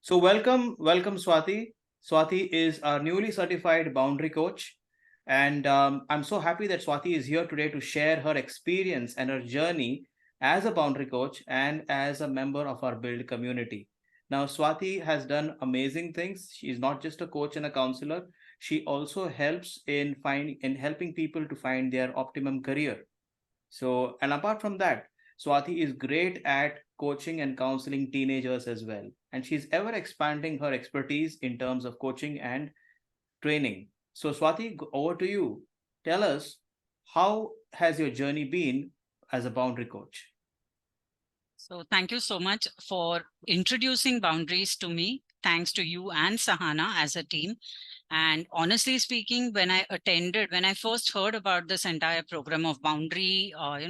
So welcome Swati. Swati is our newly certified boundary coach, and I'm so happy that Swati is here today to share her experience and her journey as a boundary coach and as a member of our Build community. Now, Swati has done amazing things. She is not just a coach and a counselor. She also helps in helping people to find their optimum career. So, and apart from that, Swati is great at coaching and counseling teenagers as well. And she's ever expanding her expertise in terms of coaching and training. So, Swati, over to you. Tell us, how has your journey been as a boundary coach? So thank you so much for introducing boundaries to me. Thanks to you and Sahana as a team. And honestly speaking, when I first heard about this entire program of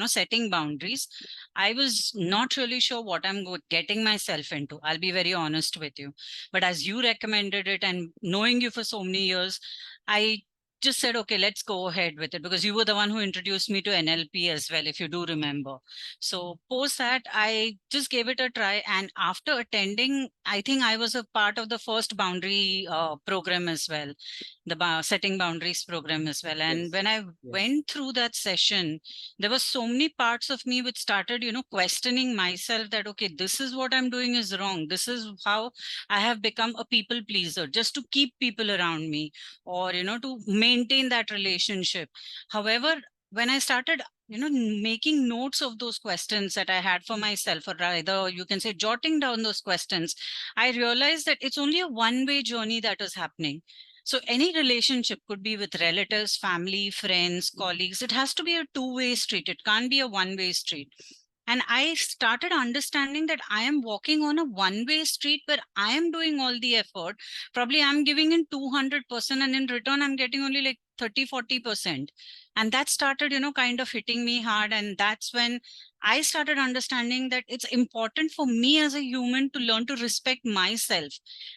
setting boundaries, I was not really sure what getting myself into. I'll be very honest with you. But as you recommended it and knowing you for so many years, I just said, okay, let's go ahead with it because you were the one who introduced me to NLP as well, if you do remember. So post that, I just gave it a try. And after attending, I think I was a part of the first boundary program as well, the setting boundaries program as well. And Yes. when I Yes. went through that session, there were so many parts of me which started, questioning myself that, okay, this is what I'm doing is wrong. This is how I have become a people pleaser just to keep people around me or, to maintain that relationship. However, when I started making notes of those questions that I had for myself, or rather you can say jotting down those questions, I realized that it's only a one way journey that is happening. So any relationship could be with relatives, family, friends, colleagues. It has to be a two-way street. It can't be a one-way street. And I started understanding that I am walking on a one-way street where I am doing all the effort. Probably I'm giving in 200%, and in return, I'm getting only like 30-40%. And that started, kind of hitting me hard. And that's when I started understanding that it's important for me as a human to learn to respect myself.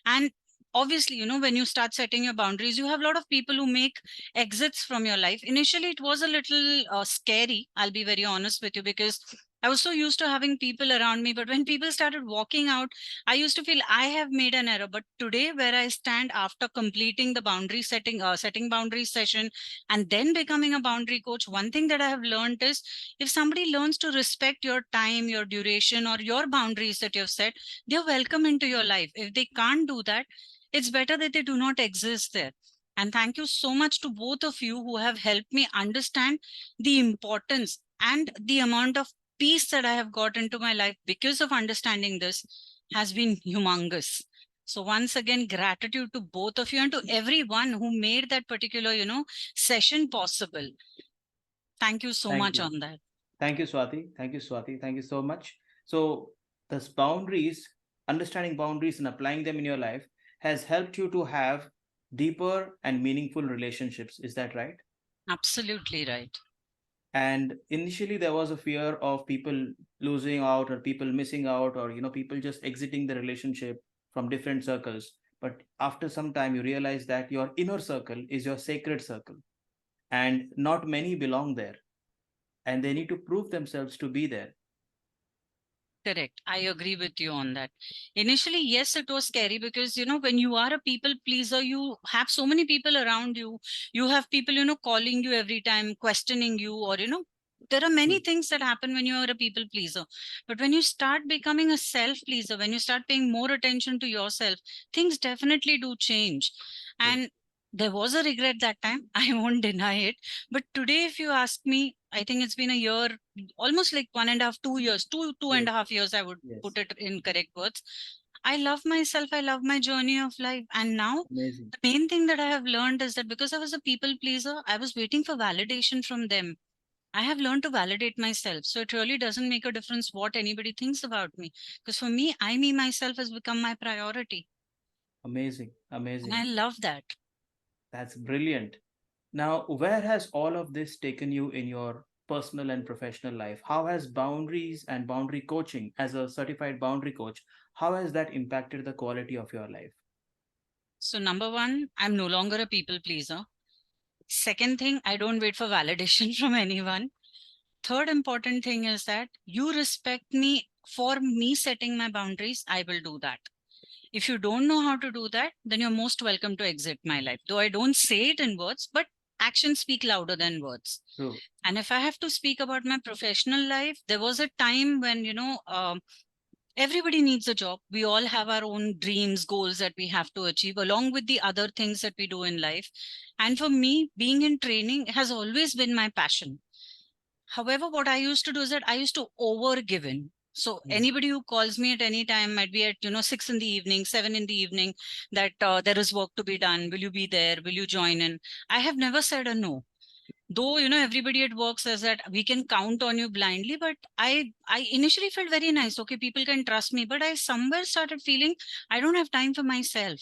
And obviously, when you start setting your boundaries, you have a lot of people who make exits from your life. Initially, it was a little scary. I'll be very honest with you, because I was so used to having people around me. But when people started walking out, I used to feel I have made an error. But today, where I stand after completing the setting boundary session and then becoming a boundary coach, one thing that I have learned is if somebody learns to respect your time, your duration, or your boundaries that you've set, they're welcome into your life. If they can't do that, it's better that they do not exist there. And thank you so much to both of you who have helped me understand the importance and the amount of peace that I have got into my life because of understanding this has been humongous. So once again, gratitude to both of you and to everyone who made that particular, session possible. Thank you so Thank much you. on that. Thank you, Swati. Thank you, Swati. Thank you so much. So, this boundaries, understanding boundaries and applying them in your life has helped you to have deeper and meaningful relationships. Is that right? Absolutely right. And initially, there was a fear of people losing out or people missing out or, people just exiting the relationship from different circles. But after some time, you realize that your inner circle is your sacred circle and not many belong there and they need to prove themselves to be there. Correct. I agree with you on that. Initially, yes, it was scary because, when you are a people pleaser, you have so many people around you. You have people, calling you every time, questioning you, or, there are many True. things that happen when you are a people pleaser. But when you start becoming a self pleaser, when you start paying more attention to yourself, things definitely do change. True. And there was a regret that time. I won't deny it. But today, if you ask me, I think it's been a year, almost like 1.5, 2 years, two and Yes. a half years, I would Yes. put it in correct words. I love myself. I love my journey of life. And now Amazing. the main thing that I have learned is that because I was a people pleaser, I was waiting for validation from them. I have learned to validate myself. So it really doesn't make a difference what anybody thinks about me. Because for me, me, myself has become my priority. Amazing. And Amazing. I love that. That's brilliant. Now, where has all of this taken you in your personal and professional life? How has boundaries and boundary coaching as a certified boundary coach, how has that impacted the quality of your life? So, number one, I'm no longer a people pleaser. Second thing, I don't wait for validation from anyone. Third important thing is that you respect me for me setting my boundaries. I will do that. If you don't know how to do that, then you're most welcome to exit my life. Though I don't say it in words, but actions speak louder than words. True. And if I have to speak about my professional life, there was a time when, everybody needs a job. We all have our own dreams, goals that we have to achieve, along with the other things that we do in life. And for me, being in training has always been my passion. However, what I used to do is that I used to over give in. So Mm. anybody who calls me at any time, might be at 6 in the evening, 7 in the evening, that there is work to be done. Will you be there? Will you join in? I have never said a no. Though everybody at work says that we can count on you blindly, but I initially felt very nice. Okay, people can trust me, but I somewhere started feeling I don't have time for myself.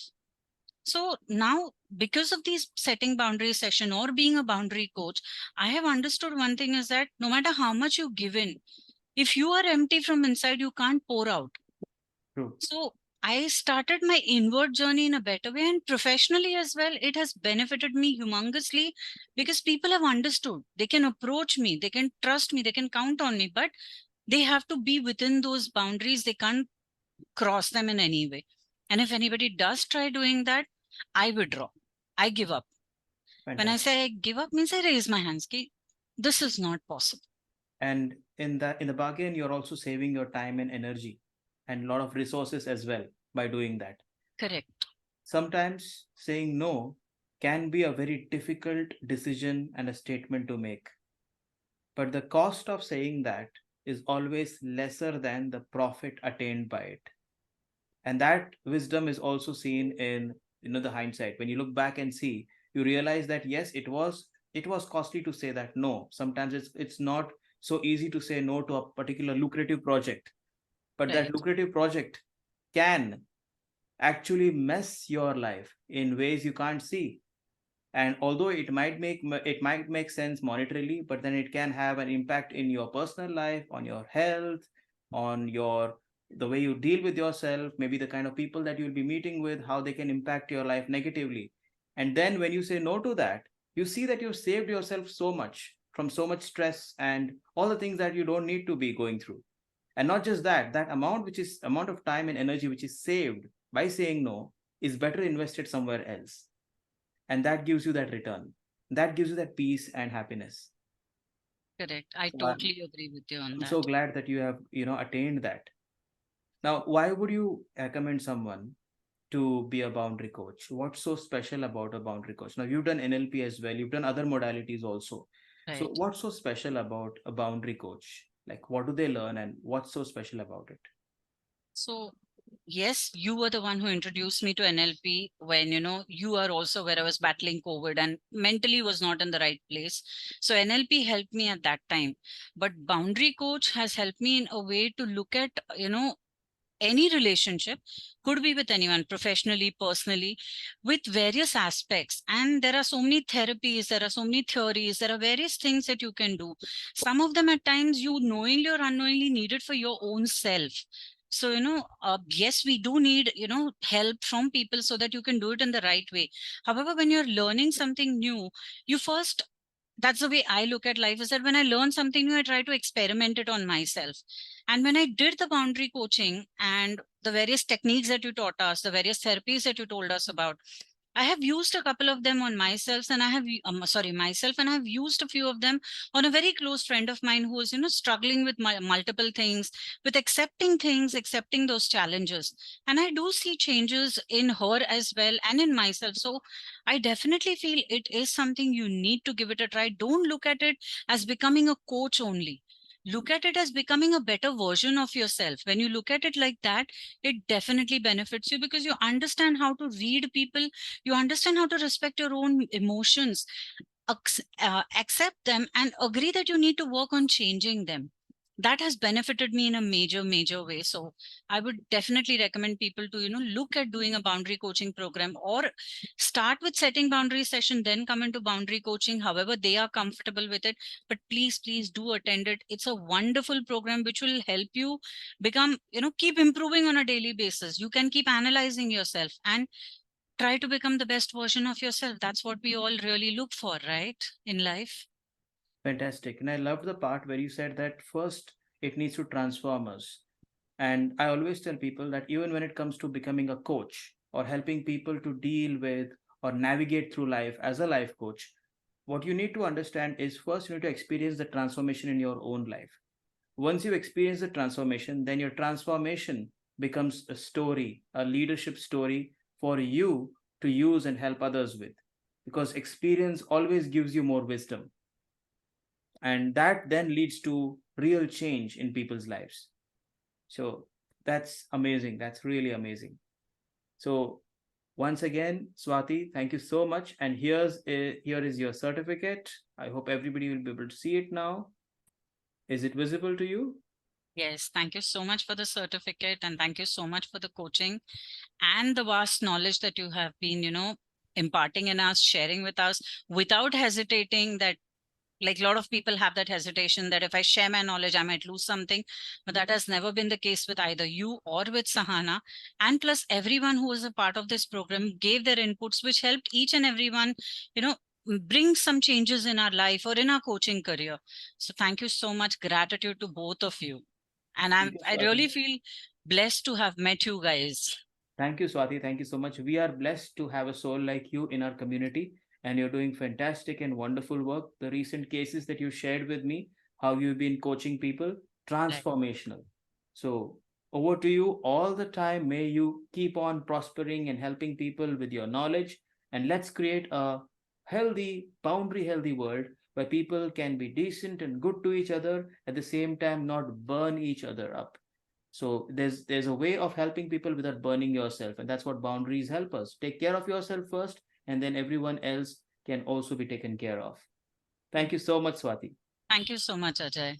So now, because of these setting boundary session or being a boundary coach, I have understood one thing is that no matter how much you give in, if you are empty from inside, you can't pour out. True. So I started my inward journey in a better way, and professionally as well, it has benefited me humongously because people have understood. They can approach me, they can trust me, they can count on me, but they have to be within those boundaries. They can't cross them in any way. And if anybody does try doing that, I withdraw. I give up. When I Fantastic. say I give up, means I raise my hands. Ki, this is not possible. And in the bargain, you're also saving your time and energy and a lot of resources as well by doing that. Correct. Sometimes saying no can be a very difficult decision and a statement to make. But the cost of saying that is always lesser than the profit attained by it. And that wisdom is also seen in the hindsight. When you look back and see, you realize that yes, it was costly to say that no. Sometimes it's not so easy to say no to a particular lucrative project, but that Right. lucrative project can actually mess your life in ways you can't see. And although it might make sense monetarily, but then it can have an impact in your personal life, on your health, on your the way you deal with yourself, maybe the kind of people that you'll be meeting with, how they can impact your life negatively. And then when you say no to that, you see that you've saved yourself so much from so much stress and all the things that you don't need to be going through. And not just that, that amount, which is amount of time and energy which is saved by saying no, is better invested somewhere else. And that gives you that return, that gives you that peace and happiness. Correct. I So totally agree with you on I'm so that. glad that you have attained that. Now, why would you recommend someone to be a boundary coach? What's so special about a boundary coach? Now, you've done NLP as well, you've done other modalities also. So Right. what's so special about a boundary coach? Like, what do they learn and what's so special about it? So, yes, you were the one who introduced me to NLP when, you are also where I was battling COVID and mentally was not in the right place. So, NLP helped me at that time. But Boundary Coach has helped me in a way to look at, any relationship, could be with anyone, professionally, personally, with various aspects. And there are so many therapies, there are so many theories, there are various things that you can do. Some of them at times you knowingly or unknowingly need it for your own self. So yes, we do need help from people so that you can do it in the right way. However, when you're learning something new, you first, that's the way I look at life, is that when I learn something new, I try to experiment it on myself. And when I did the boundary coaching and the various techniques that you taught us, the various therapies that you told us about, I have used a couple of them on myself, and myself, and I have used a few of them on a very close friend of mine who is, struggling with multiple things, with accepting things, accepting those challenges. And I do see changes in her as well and in myself. So I definitely feel it is something you need to give it a try. Don't look at it as becoming a coach only. Look at it as becoming a better version of yourself. When you look at it like that, it definitely benefits you because you understand how to read people, you understand how to respect your own emotions, accept them, and agree that you need to work on changing them. That has benefited me in a major way. So I would definitely recommend people to look at doing a boundary coaching program, or start with setting boundary session, then come into boundary coaching, however they are comfortable with it. But please do attend it. It's a wonderful program which will help you become, keep improving on a daily basis. You can keep analyzing yourself and try to become the best version of yourself. That's what we all really look for, right? In life. Fantastic. And I love the part where you said that first it needs to transform us. And I always tell people that even when it comes to becoming a coach or helping people to deal with or navigate through life as a life coach, what you need to understand is first you need to experience the transformation in your own life. Once you experience the transformation, then your transformation becomes a story, a leadership story for you to use and help others with. Because experience always gives you more wisdom. And that then leads to real change in people's lives. So that's amazing. That's really amazing. So once again, Swati, thank you so much. And here is your certificate. I hope everybody will be able to see it now. Is it visible to you? Yes, thank you so much for the certificate, and thank you so much for the coaching and the vast knowledge that you have been, imparting in us, sharing with us without hesitating. That, like, a lot of people have that hesitation that if I share my knowledge, I might lose something. But that has never been the case with either you or with Sahana. And plus, everyone who was a part of this program gave their inputs, which helped each and everyone, you know, bring some changes in our life or in our coaching career. So thank you so much. Gratitude to both of you. And Thank you, I Swati. really feel blessed to have met you guys. Thank you, Swati. Thank you so much. We are blessed to have a soul like you in our community, and you're doing fantastic and wonderful work. The recent cases that you shared with me, how you've been coaching people, Right. transformational. So, over to you all the time. May you keep on prospering and helping people with your knowledge. And let's create a healthy, boundary healthy world where people can be decent and good to each other at the same time, not burn each other up. So there's a way of helping people without burning yourself, and that's what boundaries help us. Take care of yourself first, and then everyone else can also be taken care of. Thank you so much, Swati. Thank you so much, Ajay.